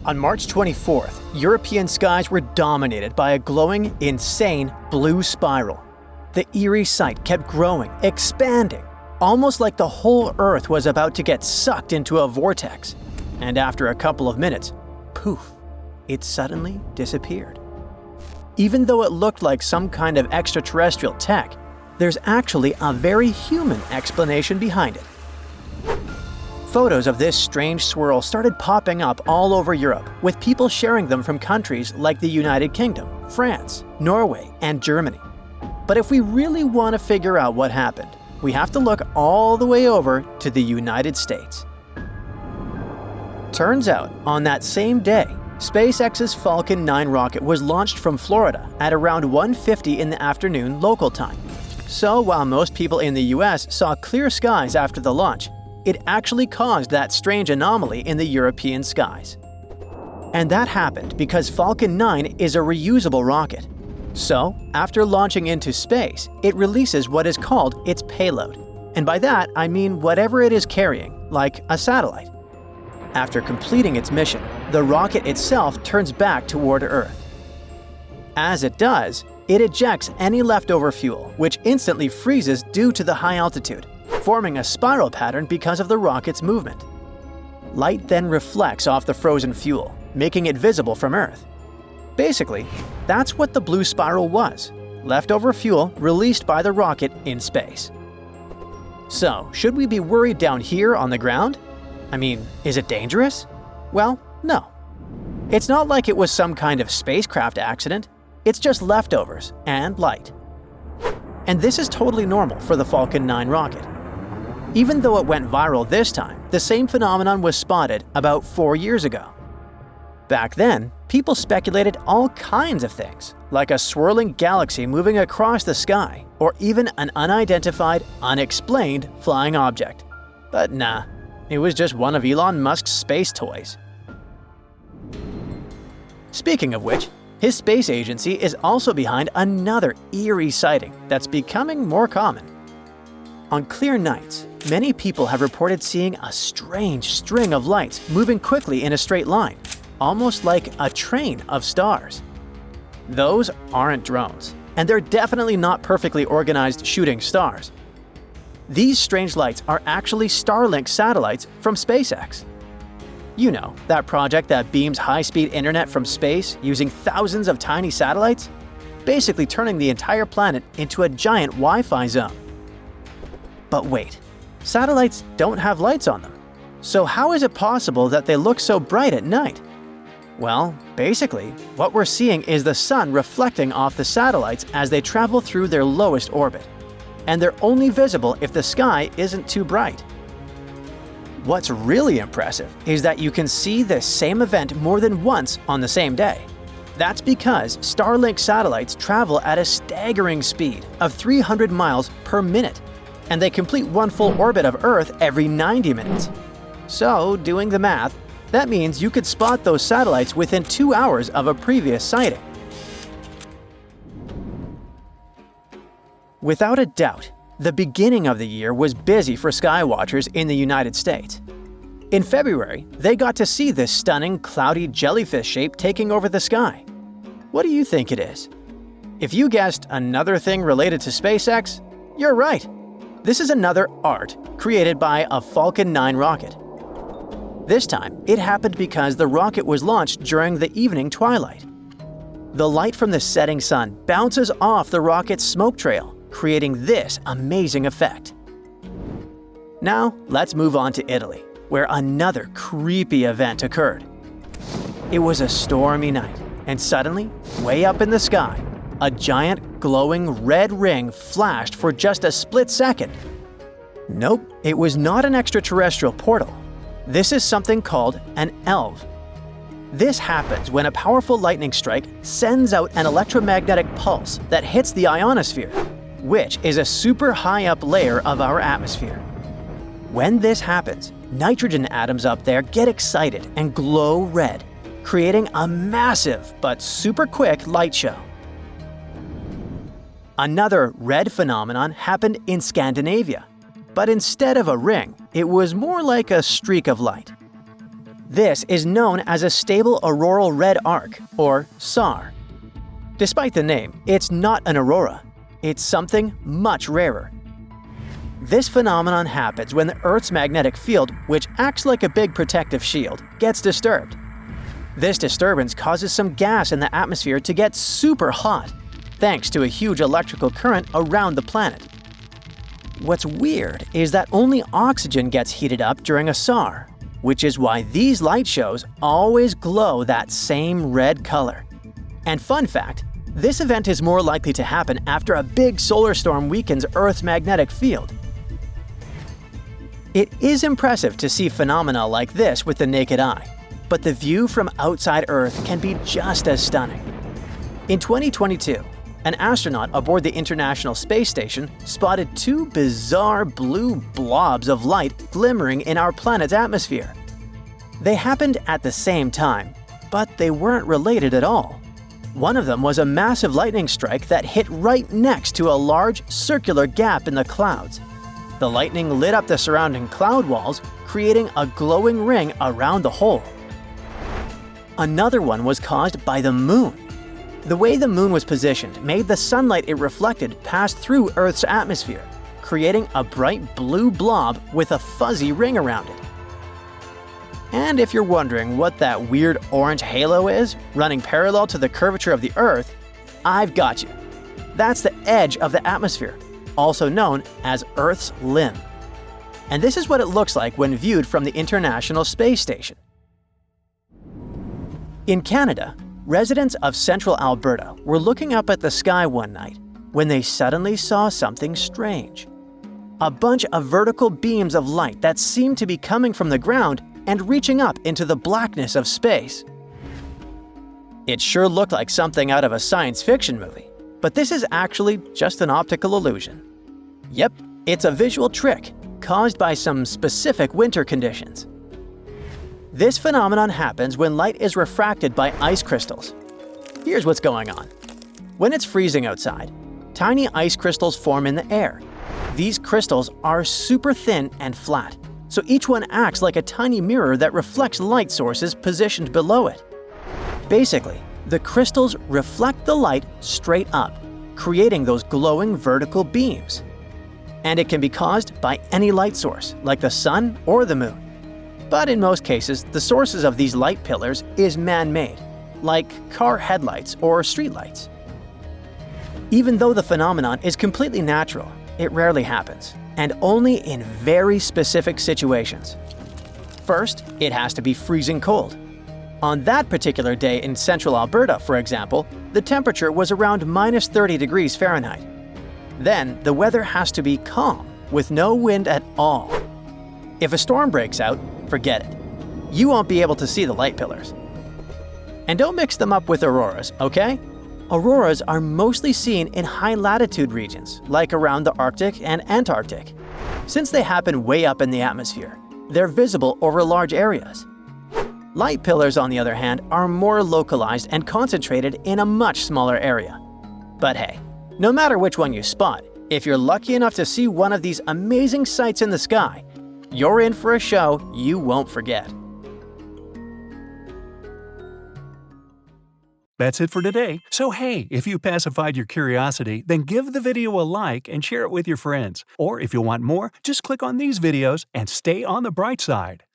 On March 24th, European skies were dominated by a glowing, insane blue spiral. The eerie sight kept growing, expanding, almost like the whole Earth was about to get sucked into a vortex. And after a couple of minutes, poof, it suddenly disappeared. Even though it looked like some kind of extraterrestrial tech, there's actually a very human explanation behind it. Photos of this strange swirl started popping up all over Europe, with people sharing them from countries like the United Kingdom, France, Norway, and Germany. But if we really want to figure out what happened, we have to look all the way over to the United States. Turns out, on that same day, SpaceX's Falcon 9 rocket was launched from Florida at around 1:50 in the afternoon local time. So while most people in the US saw clear skies after the launch, it actually caused that strange anomaly in the European skies. And that happened because Falcon 9 is a reusable rocket. So, after launching into space, it releases what is called its payload. And by that, I mean whatever it is carrying, like a satellite. After completing its mission, the rocket itself turns back toward Earth. As it does, it ejects any leftover fuel, which instantly freezes due to the high altitude, forming a spiral pattern because of the rocket's movement. Light then reflects off the frozen fuel, making it visible from Earth. Basically, that's what the blue spiral was, leftover fuel released by the rocket in space. So, should we be worried down here on the ground? I mean, is it dangerous? Well, no. It's not like it was some kind of spacecraft accident. It's just leftovers and light. And this is totally normal for the Falcon 9 rocket. Even though it went viral this time, the same phenomenon was spotted about 4 years ago. Back then, people speculated all kinds of things, like a swirling galaxy moving across the sky, or even an unidentified, unexplained flying object. But nah, it was just one of Elon Musk's space toys. Speaking of which, his space agency is also behind another eerie sighting that's becoming more common. On clear nights, many people have reported seeing a strange string of lights moving quickly in a straight line, almost like a train of stars. Those aren't drones, and they're definitely not perfectly organized shooting stars. These strange lights are actually Starlink satellites from SpaceX. You know, that project that beams high-speed internet from space using thousands of tiny satellites, basically turning the entire planet into a giant Wi-Fi zone. But wait, satellites don't have lights on them. So how is it possible that they look so bright at night? Well, basically, what we're seeing is the sun reflecting off the satellites as they travel through their lowest orbit. And they're only visible if the sky isn't too bright. What's really impressive is that you can see the same event more than once on the same day. That's because Starlink satellites travel at a staggering speed of 300 miles per minute, and they complete one full orbit of Earth every 90 minutes. So, doing the math, that means you could spot those satellites within 2 hours of a previous sighting. Without a doubt, the beginning of the year was busy for skywatchers in the United States. In February, they got to see this stunning, cloudy jellyfish shape taking over the sky. What do you think it is? If you guessed another thing related to SpaceX, you're right. This is another art created by a Falcon 9 rocket. This time, it happened because the rocket was launched during the evening twilight. The light from the setting sun bounces off the rocket's smoke trail, creating this amazing effect. Now, let's move on to Italy, where another creepy event occurred. It was a stormy night, and suddenly, way up in the sky, a giant glowing red ring flashed for just a split second. Nope, it was not an extraterrestrial portal. This is something called an ELV. This happens when a powerful lightning strike sends out an electromagnetic pulse that hits the ionosphere, which is a super high up layer of our atmosphere. When this happens, nitrogen atoms up there get excited and glow red, creating a massive but super quick light show. Another red phenomenon happened in Scandinavia, but instead of a ring, it was more like a streak of light. This is known as a stable auroral red arc, or SAR. Despite the name, it's not an aurora. It's something much rarer. This phenomenon happens when the Earth's magnetic field, which acts like a big protective shield, gets disturbed. This disturbance causes some gas in the atmosphere to get super hot, thanks to a huge electrical current around the planet. What's weird is that only oxygen gets heated up during a SAR, which is why these light shows always glow that same red color. And fun fact, this event is more likely to happen after a big solar storm weakens Earth's magnetic field. It is impressive to see phenomena like this with the naked eye, but the view from outside Earth can be just as stunning. In 2022, an astronaut aboard the International Space Station spotted two bizarre blue blobs of light glimmering in our planet's atmosphere. They happened at the same time, but they weren't related at all. One of them was a massive lightning strike that hit right next to a large circular gap in the clouds. The lightning lit up the surrounding cloud walls, creating a glowing ring around the hole. Another one was caused by the moon. The way the moon was positioned made the sunlight it reflected pass through Earth's atmosphere, creating a bright blue blob with a fuzzy ring around it. And if you're wondering what that weird orange halo is, running parallel to the curvature of the Earth, I've got you. That's the edge of the atmosphere, also known as Earth's limb. And this is what it looks like when viewed from the International Space Station. In Canada, residents of central Alberta were looking up at the sky one night when they suddenly saw something strange. A bunch of vertical beams of light that seemed to be coming from the ground and reaching up into the blackness of space. It sure looked like something out of a science fiction movie, but this is actually just an optical illusion. Yep, it's a visual trick caused by some specific winter conditions. This phenomenon happens when light is refracted by ice crystals. Here's what's going on. When it's freezing outside, tiny ice crystals form in the air. These crystals are super thin and flat, so each one acts like a tiny mirror that reflects light sources positioned below it. Basically, the crystals reflect the light straight up, creating those glowing vertical beams. And it can be caused by any light source, like the sun or the moon. But in most cases, the sources of these light pillars is man-made, like car headlights or streetlights. Even though the phenomenon is completely natural, it rarely happens, and only in very specific situations. First, it has to be freezing cold. On that particular day in central Alberta, for example, the temperature was around -30 degrees Fahrenheit. Then, the weather has to be calm, with no wind at all. If a storm breaks out, forget it. You won't be able to see the light pillars. And don't mix them up with auroras, okay? Auroras are mostly seen in high-latitude regions, like around the Arctic and Antarctic. Since they happen way up in the atmosphere, they're visible over large areas. Light pillars, on the other hand, are more localized and concentrated in a much smaller area. But hey, no matter which one you spot, if you're lucky enough to see one of these amazing sights in the sky, you're in for a show you won't forget. That's it for today. So hey, if you pacified your curiosity, then give the video a like and share it with your friends. Or if you want more, just click on these videos and stay on the bright side.